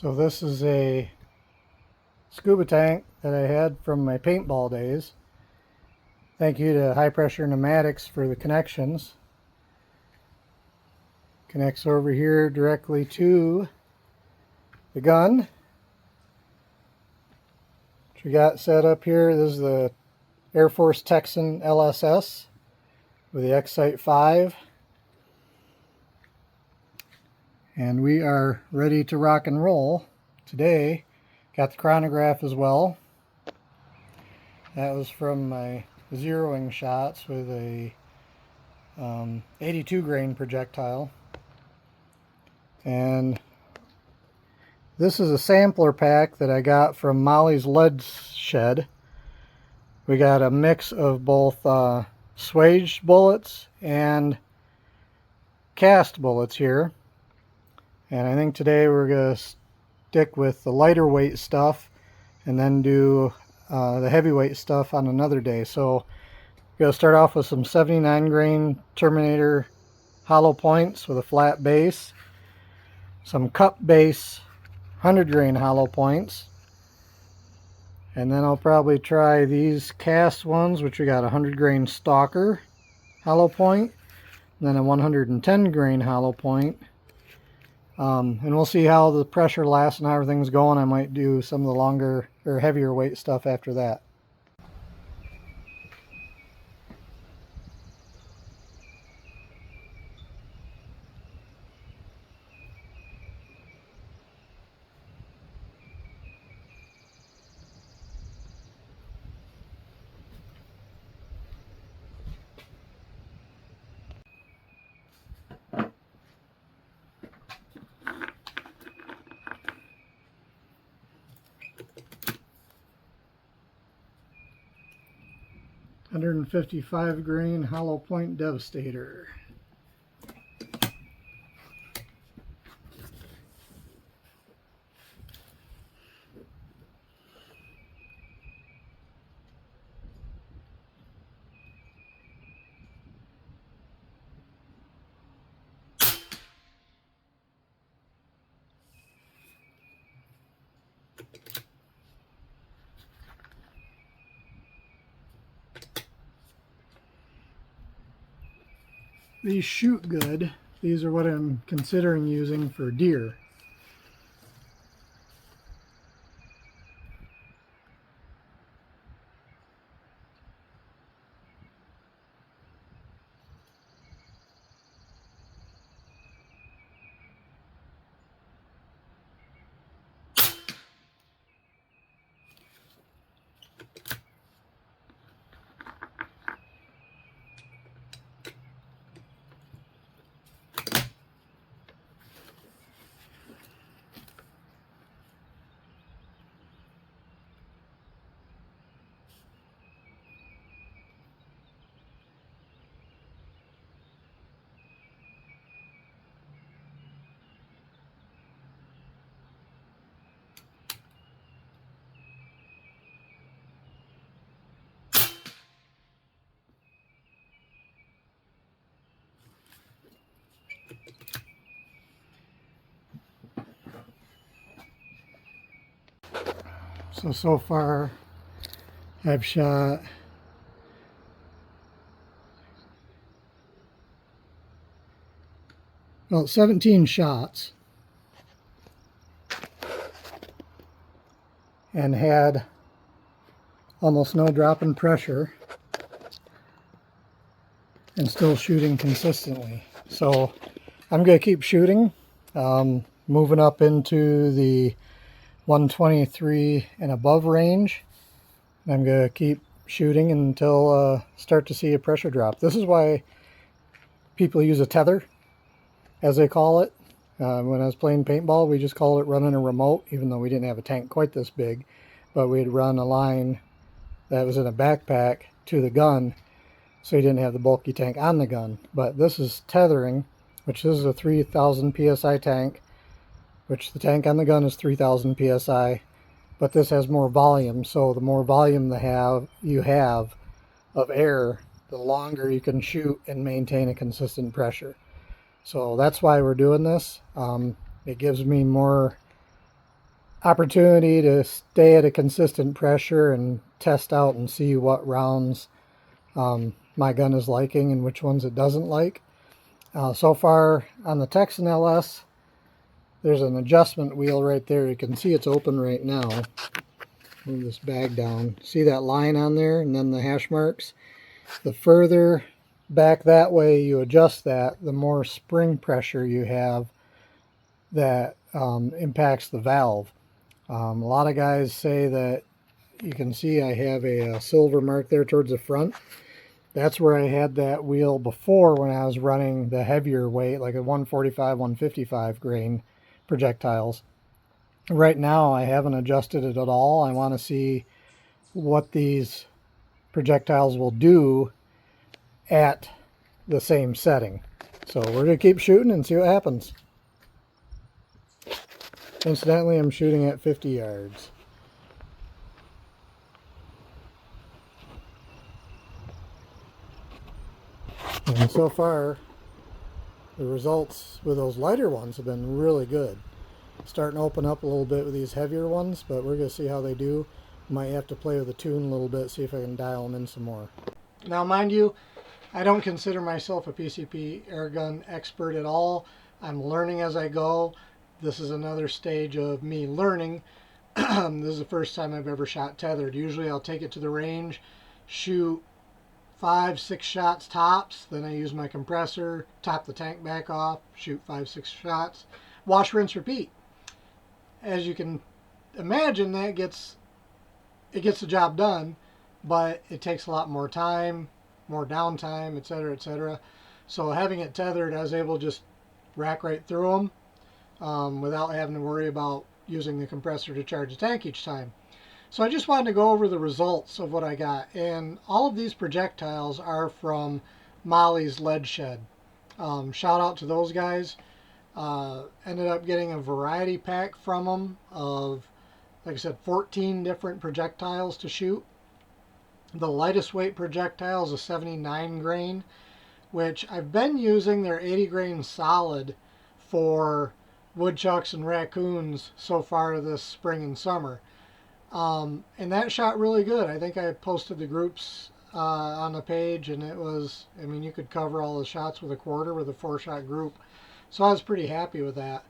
So this is a scuba tank that I had from my paintball days. Thank you to High Pressure Pneumatics for the connections. Connects over here directly to the gun, which we got set up here. This is the Airforce Texan LSS with the X-Sight 5. And we are ready to rock and roll today. Got the chronograph as well. That was from my zeroing shots with a 82 grain projectile. And this is a sampler pack that I got from Molly's Lead Shed. We got a mix of both swaged bullets and cast bullets here. And I think today we're going to stick with the lighter weight stuff and then do the heavyweight stuff on another day. So we're going to start off with some 79 grain Terminator hollow points with a flat base, some cup base 100 grain hollow points, and then I'll probably try these cast ones, which we got a 100 grain Stalker hollow point, and then a 110 grain hollow point. And we'll see how the pressure lasts and how everything's going. I might do some of the longer or heavier weight stuff after that. $155 grain hollow point Devastator. These shoot good. These are what I'm considering using for deer. So far I've shot about 17 shots and had almost no drop in pressure and still shooting consistently. So I'm going to keep shooting, moving up into the 123 and above range. I'm going to keep shooting until start to see a pressure drop. This is why people use a tether, as they call it. When I was playing paintball, we just called it running a remote, even though we didn't have a tank quite this big. But we'd run a line that was in a backpack to the gun, so you didn't have the bulky tank on the gun. But this is tethering, which this is a 3,000 psi tank, which the tank on the gun is 3,000 psi, but this has more volume. So the more volume you have of air, the longer you can shoot and maintain a consistent pressure. So that's why we're doing this. It gives me more opportunity to stay at a consistent pressure and test out and see what rounds my gun is liking and which ones it doesn't like. So far on the Texan LS, there's an adjustment wheel right there. You can see it's open right now. Move this bag down. See that line on there and then the hash marks? The further back that way you adjust that, the more spring pressure you have that impacts the valve. A lot of guys say that you can see I have a silver mark there towards the front. That's where I had that wheel before when I was running the heavier weight, like a 145, 155 grain projectiles. Right now I haven't adjusted it at all. I want to see what these projectiles will do at the same setting. So we're going to keep shooting and see what happens. Incidentally, I'm shooting at 50 yards. And so far, the results with those lighter ones have been really good. Starting to open up a little bit with these heavier ones, but we're going to see how they do. Might have to play with the tune a little bit, see if I can dial them in some more. Now, mind you, I don't consider myself a PCP airgun expert at all. I'm learning as I go. This is another stage of me learning. This is the first time I've ever shot tethered. Usually I'll take it to the range, shoot 5-6 shots tops, then I use my compressor, top the tank back off, shoot 5-6 shots, wash, rinse, repeat. As you can imagine, it gets the job done, but it takes a lot more time, more downtime, etc., etc. So having it tethered, I was able to just rack right through them without having to worry about using the compressor to charge the tank each time. So I just wanted to go over the results of what I got. And all of these projectiles are from Molly's Lead Shed. Shout out to those guys. Ended up getting a variety pack from them of, like I said, 14 different projectiles to shoot. The lightest weight projectile is a 79 grain, which I've been using their 80 grain solid for woodchucks and raccoons so far this spring and summer. And that shot really good. I think I posted the groups on the page, and it was, I mean, you could cover all the shots with a quarter with a 4-shot group. So I was pretty happy with that.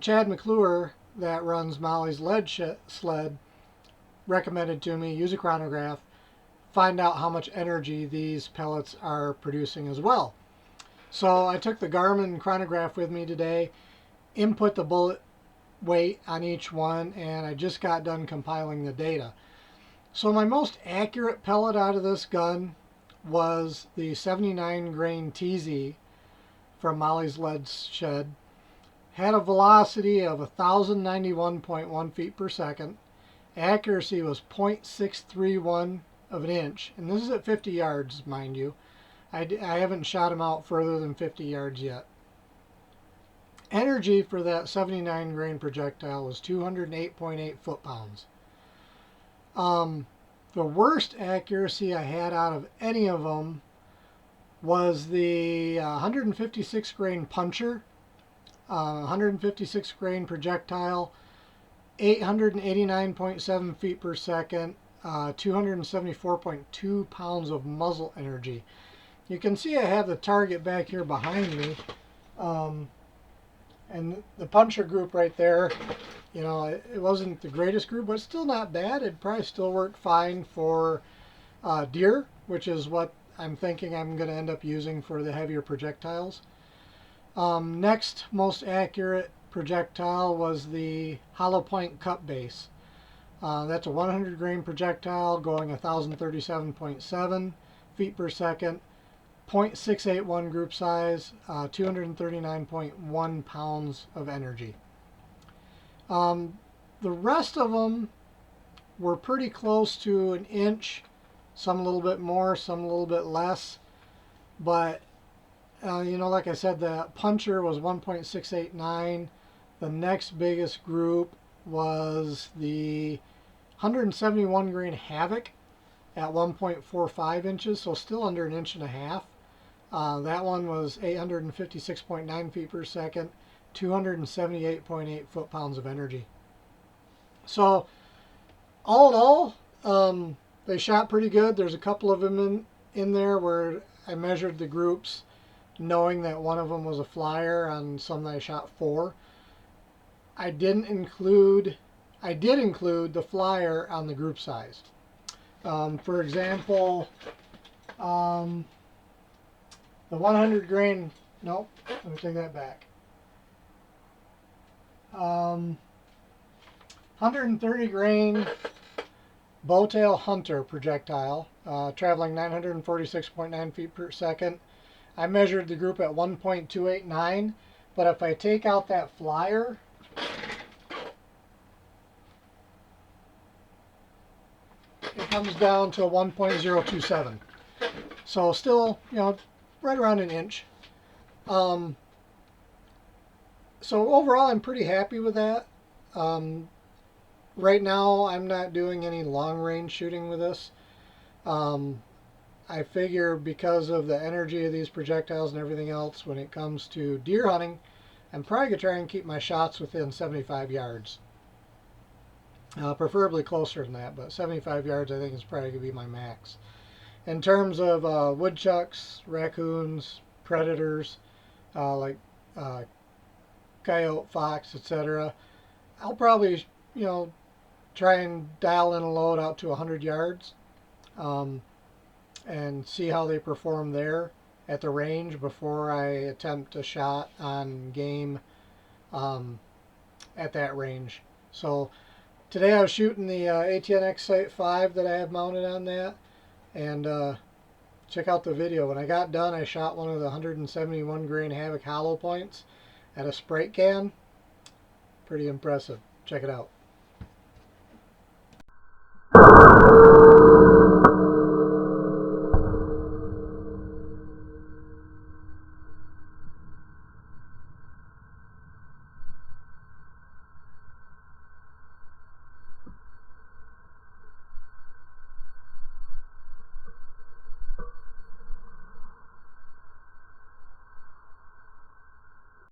Chad McClure, that runs Molly's Lead Sled, recommended to me use a chronograph, find out how much energy these pellets are producing as well. So I took the Garmin Chronograph with me today, input the bullet weight on each one, and I just got done compiling the data. So my most accurate pellet out of this gun was the 79 grain TZ from Molly's Lead Shed. Had a velocity of 1,091.1 feet per second. Accuracy was 0.631 of an inch, and this is at 50 yards, mind you. I haven't shot them out further than 50 yards yet. Energy for that 79 grain projectile was 208.8 foot-pounds. The worst accuracy I had out of any of them was the 156 grain puncher, 156 grain projectile, 889.7 feet per second, 274.2 pounds of muzzle energy. You can see I have the target back here behind me. And the puncher group right there, you know, it wasn't the greatest group, but still not bad. It'd probably still work fine for deer, which is what I'm thinking I'm going to end up using for the heavier projectiles. Next most accurate projectile was the hollow point cut base. That's a 100 grain projectile going 1,037.7 feet per second. 0.681 group size, 239.1 pounds of energy. The rest of them were pretty close to an inch, some a little bit more, some a little bit less. But, you know, like I said, the puncher was 1.689. The next biggest group was the 171 grain Havoc at 1.45 inches, so still under an inch and a half. That one was 856.9 feet per second, 278.8 foot-pounds of energy. So all in all, they shot pretty good. There's a couple of them in there where I measured the groups, knowing that one of them was a flyer on some that I shot for. I did include the flyer on the group size. For example, the 100 grain, nope, let me take that back. 130 grain bowtail hunter projectile, traveling 946.9 feet per second. I measured the group at 1.289, but if I take out that flyer, it comes down to 1.027. So still, right around an inch. So overall, I'm pretty happy with that. Right now, I'm not doing any long range shooting with this. I figure because of the energy of these projectiles and everything else, when it comes to deer hunting, I'm probably going to try and keep my shots within 75 yards. Preferably closer than that, but 75 yards I think is probably going to be my max. In terms of woodchucks, raccoons, predators, like coyote, fox, etc., I'll probably, try and dial in a load out to 100 yards and see how they perform there at the range before I attempt a shot on game at that range. So today I was shooting the ATNX Sight 5 that I have mounted on that, and check out the video. When I got done, I shot one of the 171 grain Havoc hollow points at a Sprite can. Pretty impressive. Check it out.